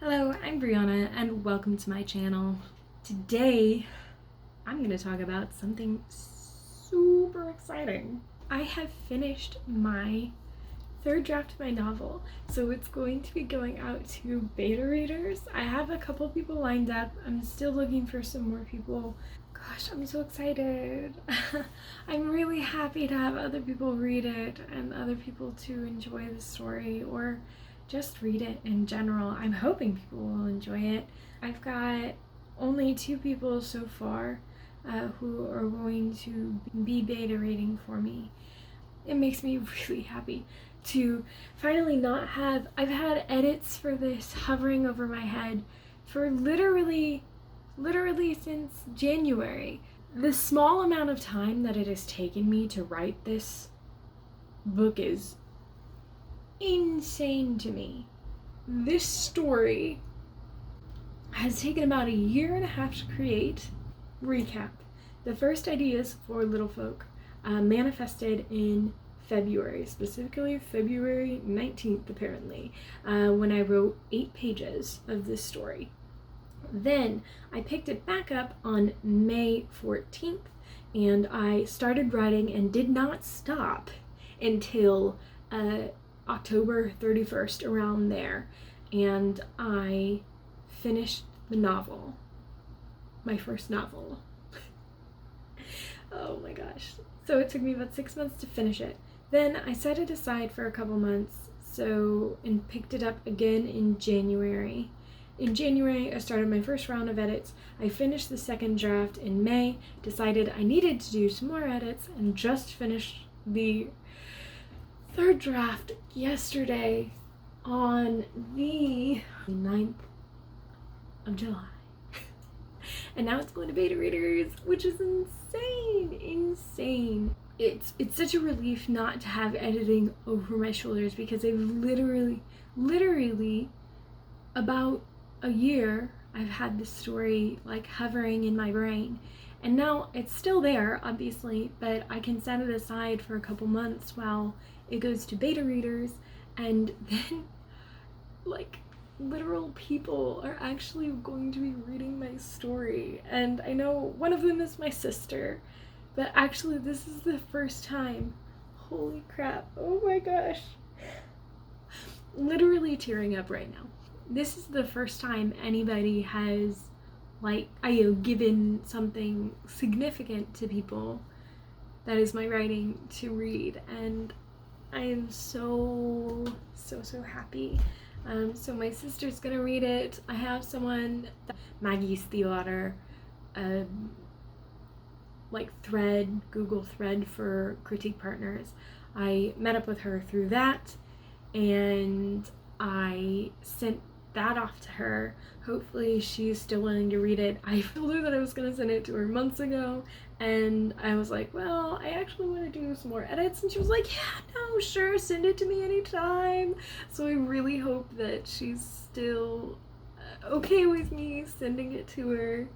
Hello, I'm Brianna and welcome to my channel. Today, I'm going to talk about something super exciting. I have finished my third draft of my novel, so it's going to be going out to beta readers. I have a couple people lined up. I'm still looking for some more people. Gosh, I'm so excited. I'm really happy to have other people read it and other people to enjoy the story or just read it in general. I'm hoping people will enjoy it. I've got only 2 people so far who are going to be beta reading for me. It makes me really happy to finally not have, I've had edits for this hovering over my head for literally since January. The small amount of time that it has taken me to write this book is insane to me. This story has taken about a year and a half to create. Recap. The first ideas for Little Folk manifested in February, specifically February 19th apparently, when I wrote 8 pages of this story. Then I picked it back up on May 14th and I started writing and did not stop until October 31st, around there, and I finished the novel, my first novel. Oh my gosh. So it took me about 6 months to finish it. Then I set it aside for a couple months, and picked it up again in January. In January, I started my first round of edits. I finished the second draft in May, decided I needed to do some more edits, and just finished the third draft yesterday on the 9th of July. And now it's going to beta readers, which is insane. It's such a relief not to have editing over my shoulders, because I've literally about a year I've had this story like hovering in my brain. And now it's still there, obviously, but I can set it aside for a couple months while it goes to beta readers, and then like literal people are actually going to be reading my story. And I know one of them is my sister, but actually this is the first time. Holy crap. Oh my gosh. Literally tearing up right now. This is the first time anybody has given something significant to people that is my writing to read, and I am so happy. So my sister's gonna read it. I have someone, Maggie Steelatter, Google thread for critique partners. I met up with her through that, and I sent that off to her. Hopefully she's still willing to read it. I told her that I was gonna send it to her months ago, and I was like, well, I actually want to do some more edits, and she was like, yeah, no, sure, send it to me anytime. So I really hope that she's still okay with me sending it to her.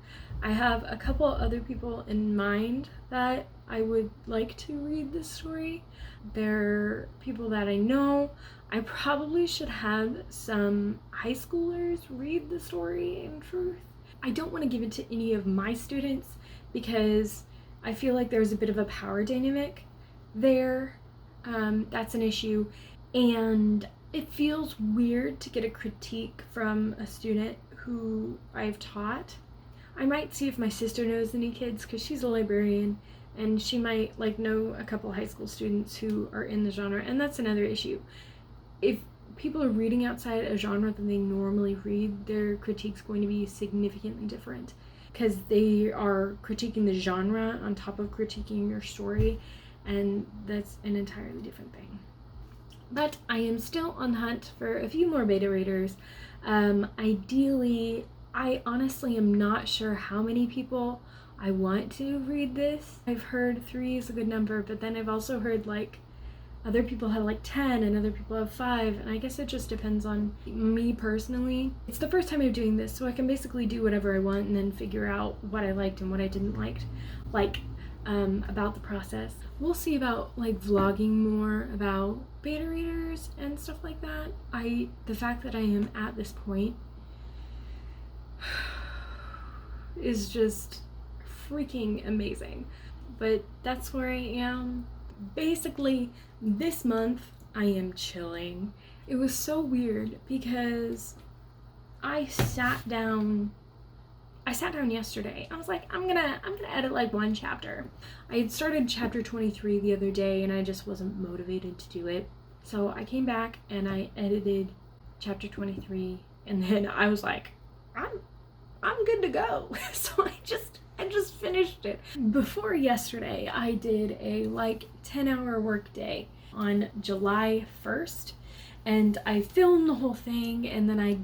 I have a couple other people in mind that I would like to read this story. They're people that I know. I probably should have some high schoolers read the story, in truth. I don't want to give it to any of my students because I feel like there's a bit of a power dynamic there. That's an issue. And it feels weird to get a critique from a student who I've taught. I might see if my sister knows any kids, because she's a librarian, and she might know a couple high school students who are in the genre, and that's another issue. If people are reading outside a genre than they normally read, their critique's going to be significantly different, because they are critiquing the genre on top of critiquing your story, and that's an entirely different thing. But I am still on the hunt for a few more beta readers. Ideally, I honestly am not sure how many people I want to read this. I've heard 3 is a good number, but then I've also heard other people have 10 and other people have 5, and I guess it just depends on me personally. It's the first time I'm doing this, so I can basically do whatever I want and then figure out what I liked and what I didn't like about the process. We'll see about vlogging more about beta readers and stuff like that. The fact that I am at this point is just freaking amazing. But that's where I am. Basically, this month I am chilling. It was so weird because I sat down yesterday. I was like, I'm gonna edit like one chapter. I had started chapter 23 the other day and I just wasn't motivated to do it. So I came back and I edited chapter 23, and then I was like, I'm good to go. So I just finished it. Before yesterday, I did a like 10-hour work day on July 1st, and I filmed the whole thing, and then I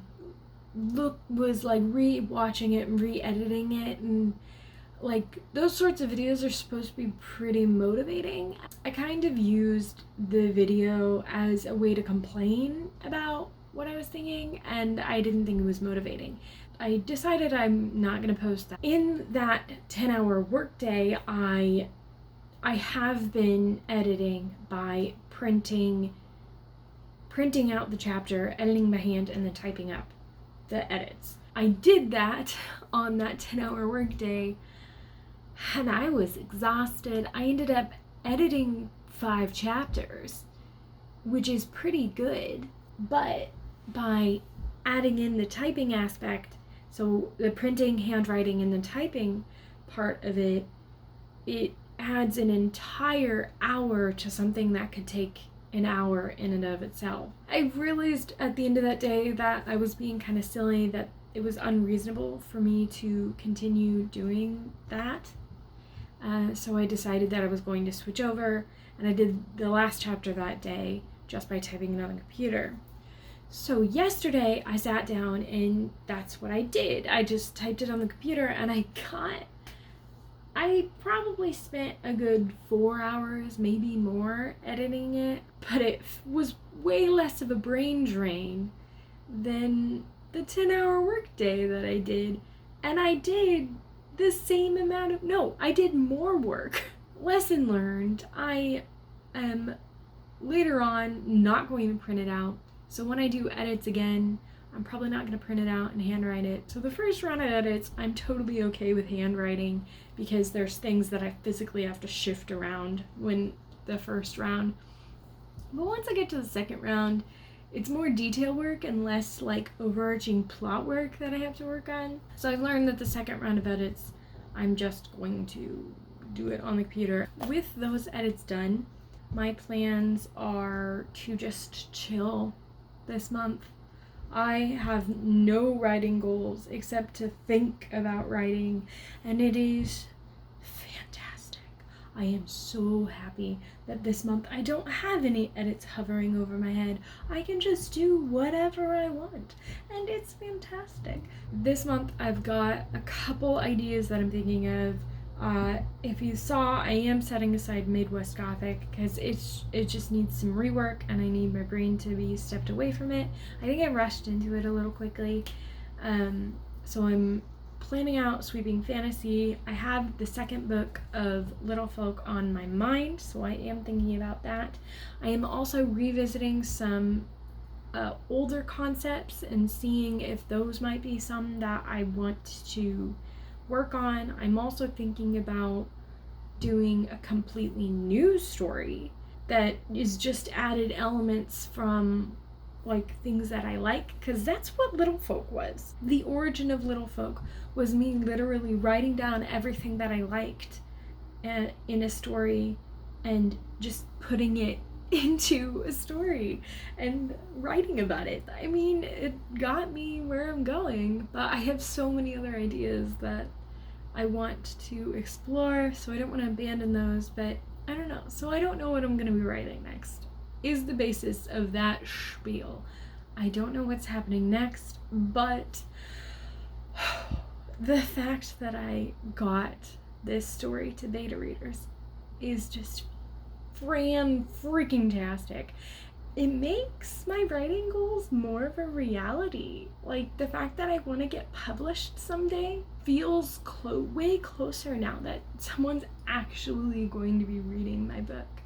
was like re-watching it and re-editing it, and like those sorts of videos are supposed to be pretty motivating. I kind of used the video as a way to complain about what I was thinking, and I didn't think it was motivating. I decided I'm not gonna post that. In that 10-hour workday, I have been editing by printing out the chapter, editing by hand, and then typing up the edits. I did that on that 10-hour workday, and I was exhausted. I ended up editing 5 chapters, which is pretty good, but by adding in the typing aspect, so the printing, handwriting, and the typing part of it, it adds an entire hour to something that could take an hour in and of itself. I realized at the end of that day that I was being kind of silly, that it was unreasonable for me to continue doing that. So I decided that I was going to switch over, and I did the last chapter that day just by typing it on the computer. So yesterday I sat down and that's what I did. I just typed it on the computer, and I probably spent a good 4 hours, maybe more, editing it, but it was way less of a brain drain than the 10-hour workday that I did. And I did the same amount of, no, I did more work. Lesson learned, I am later on not going to print it out. So when I do edits again, I'm probably not going to print it out and handwrite it. So the first round of edits, I'm totally okay with handwriting because there's things that I physically have to shift around when the first round. But once I get to the second round, it's more detail work and less like overarching plot work that I have to work on. So I've learned that the second round of edits, I'm just going to do it on the computer. With those edits done, my plans are to just chill this month. I have no writing goals except to think about writing, and it is fantastic. I am so happy that this month I don't have any edits hovering over my head. I can just do whatever I want, and it's fantastic. This month I've got a couple ideas that I'm thinking of. If you saw, I am setting aside Midwest Gothic because it just needs some rework, and I need my brain to be stepped away from it. I think I rushed into it a little quickly. So I'm planning out Sweeping Fantasy. I have the second book of Little Folk on my mind, so I am thinking about that. I am also revisiting some older concepts and seeing if those might be some that I want to work on. I'm also thinking about doing a completely new story that is just added elements from like things that I like, because that's what Little Folk was. The origin of Little Folk was me literally writing down everything that I liked in a story and just putting it into a story and writing about it. I mean, it got me where I'm going, but I have so many other ideas that I want to explore, so I don't want to abandon those, but I don't know. So I don't know what I'm going to be writing next, is the basis of that spiel. I don't know what's happening next, but the fact that I got this story to beta readers is just freaking-tastic. It makes my writing goals more of a reality. Like, the fact that I want to get published someday feels way closer now that someone's actually going to be reading my book.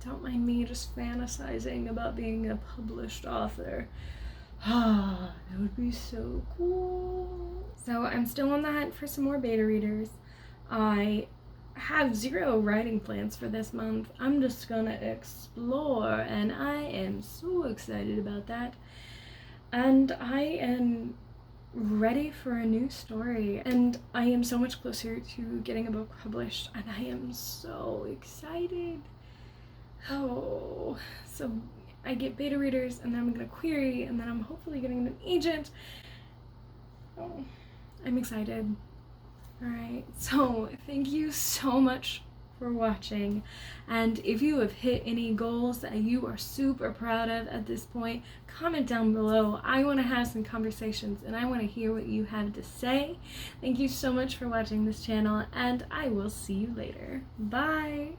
Don't mind me just fantasizing about being a published author. No would be so cool. So I'm still on the hunt for some more beta readers. I have 0 writing plans for this month. I'm just gonna explore, and I am so excited about that. And I am ready for a new story, and I am so much closer to getting a book published, and I am so excited. Oh, so I get beta readers, and then I'm gonna query, and then I'm hopefully getting an agent. Oh, I'm excited. Alright, so thank you so much for watching, and if you have hit any goals that you are super proud of at this point, comment down below. I want to have some conversations, and I want to hear what you have to say. Thank you so much for watching this channel, and I will see you later. Bye!